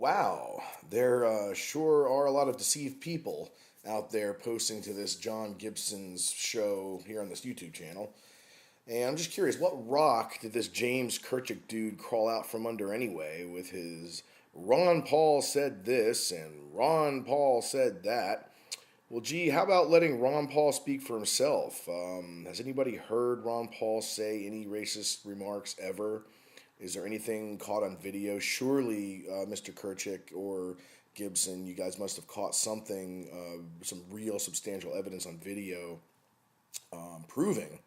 Wow, there sure are a lot of deceived people out there posting to this John Gibson's show here on this YouTube channel. And I'm just curious, what rock did this James Kirchick dude crawl out from under anyway with his Ron Paul said this and Ron Paul said that? Well, gee, how about letting Ron Paul speak for himself? Has anybody heard Ron Paul say any racist remarks ever? Is there anything caught on video? Surely, Mr. Kirchick or Gibson, you guys must have caught something, some real substantial evidence on video proving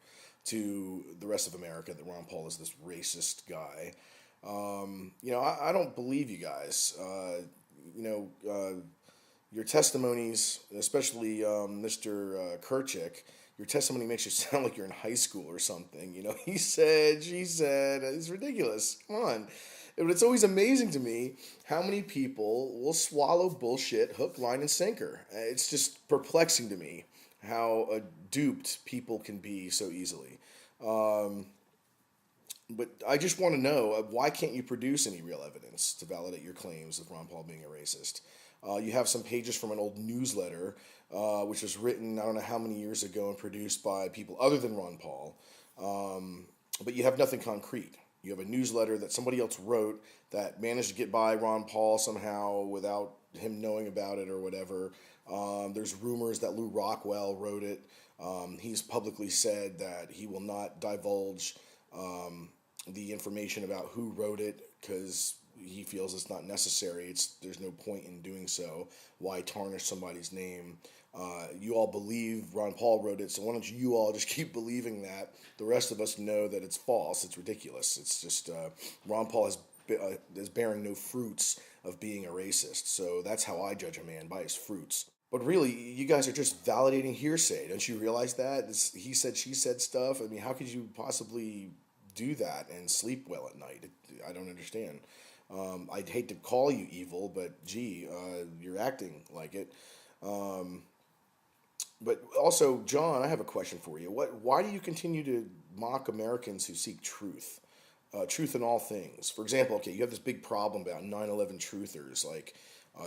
to the rest of America that Ron Paul is this racist guy. I don't believe you guys. You know, your testimonies, especially Mr. Kirchick, your testimony makes you sound like you're in high school or something. You know, he said, she said, it's ridiculous. Come on. But it's always amazing to me how many people will swallow bullshit hook, line, and sinker. It's just perplexing to me how duped people can be so easily. But I just want to know why can't you produce any real evidence to validate your claims of Ron Paul being a racist? You have some pages from an old newsletter, which was written I don't know how many years ago and produced by people other than Ron Paul. But you have nothing concrete. You have a newsletter that somebody else wrote that managed to get by Ron Paul somehow without him knowing about it or whatever. There's rumors that Lou Rockwell wrote it. He's publicly said that he will not divulge the information about who wrote it because he feels it's not necessary. There's no point in doing so. Why tarnish somebody's name? You all believe Ron Paul wrote it, so why don't you all just keep believing that? The rest of us know that it's false. It's ridiculous. It's just Ron Paul is bearing no fruits of being a racist. So that's how I judge a man, by his fruits. But really, you guys are just validating hearsay. Don't you realize that? This he said, she said stuff. I mean, how could you possibly do that and sleep well at night? I don't understand. I'd hate to call you evil, but gee, you're acting like it. But also, John, I have a question for you. Why do you continue to mock Americans who seek truth? Truth in all things. For example, okay, you have this big problem about 9/11 truthers. Like,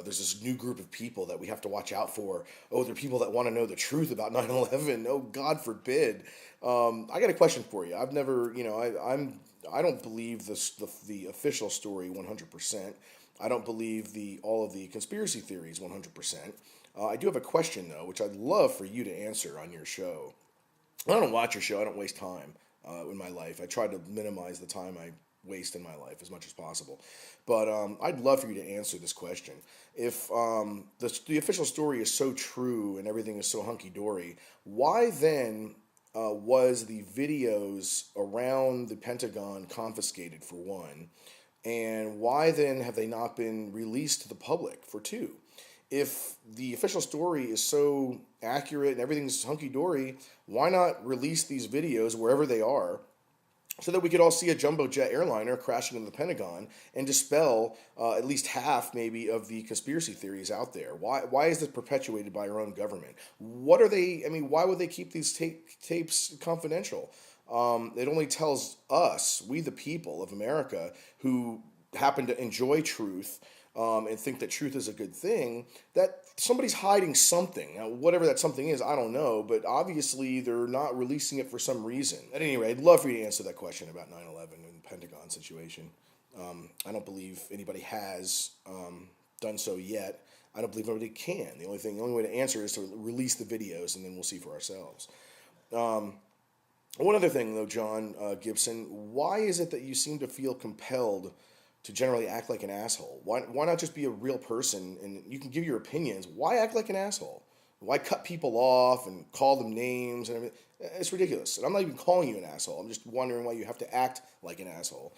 there's this new group of people that we have to watch out for. Oh, they're people that want to know the truth about 9/11. Oh, God forbid. I got a question for you. I've never, I don't believe the official story 100%. I don't believe all of the conspiracy theories 100%. I do have a question though, which I'd love for you to answer on your show. I don't watch your show. I don't waste time in my life. I try to minimize the time I waste in my life as much as possible. But I'd love for you to answer this question. If the official story is so true and everything is so hunky-dory, why then was the videos around the Pentagon confiscated, for one? And why then have they not been released to the public, for two? If the official story is so accurate and everything's hunky-dory, why not release these videos wherever they are so that we could all see a jumbo jet airliner crashing into the Pentagon and dispel at least half, maybe, of the conspiracy theories out there? Why is this perpetuated by our own government? What are they? I mean, why would they keep these tapes confidential? It only tells us, we the people of America, who happen to enjoy truth and think that truth is a good thing, that somebody's hiding something. Now, whatever that something is, I don't know, but obviously they're not releasing it for some reason. At any rate, I'd love for you to answer that question about 9/11 and the Pentagon situation. I don't believe anybody has done so yet. I don't believe anybody can. The only way to answer is to release the videos, and then we'll see for ourselves. One other thing, though, John Gibson, why is it that you seem to feel compelled to generally act like an asshole? Why not just be a real person and you can give your opinions? Why act like an asshole? Why cut people off and call them names and everything? It's ridiculous. And I'm not even calling you an asshole. I'm just wondering why you have to act like an asshole.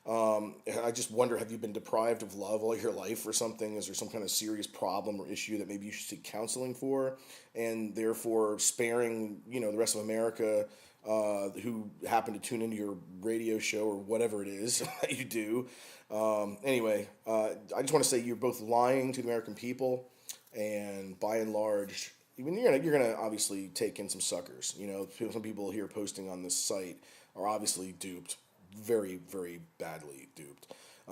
I just wonder, have you been deprived of love all your life or something? Is there some kind of serious problem or issue that maybe you should seek counseling for, and therefore sparing, the rest of America who happen to tune into your radio show or whatever it is that you do? Anyway, I just want to say you're both lying to the American people, and by and large, even you're gonna obviously take in some suckers. Some people here posting on this site are obviously duped, very, very badly duped.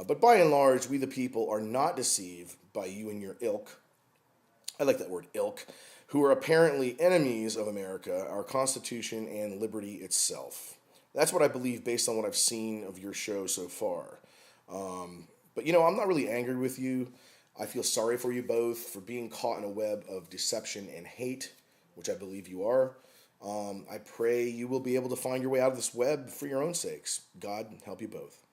But by and large, we the people are not deceived by you and your ilk. I like that word, ilk, who are apparently enemies of America, our Constitution, and liberty itself. That's what I believe based on what I've seen of your show so far. But I'm not really angry with you. I feel sorry for you both for being caught in a web of deception and hate, which I believe you are. I pray you will be able to find your way out of this web for your own sakes. God help you both.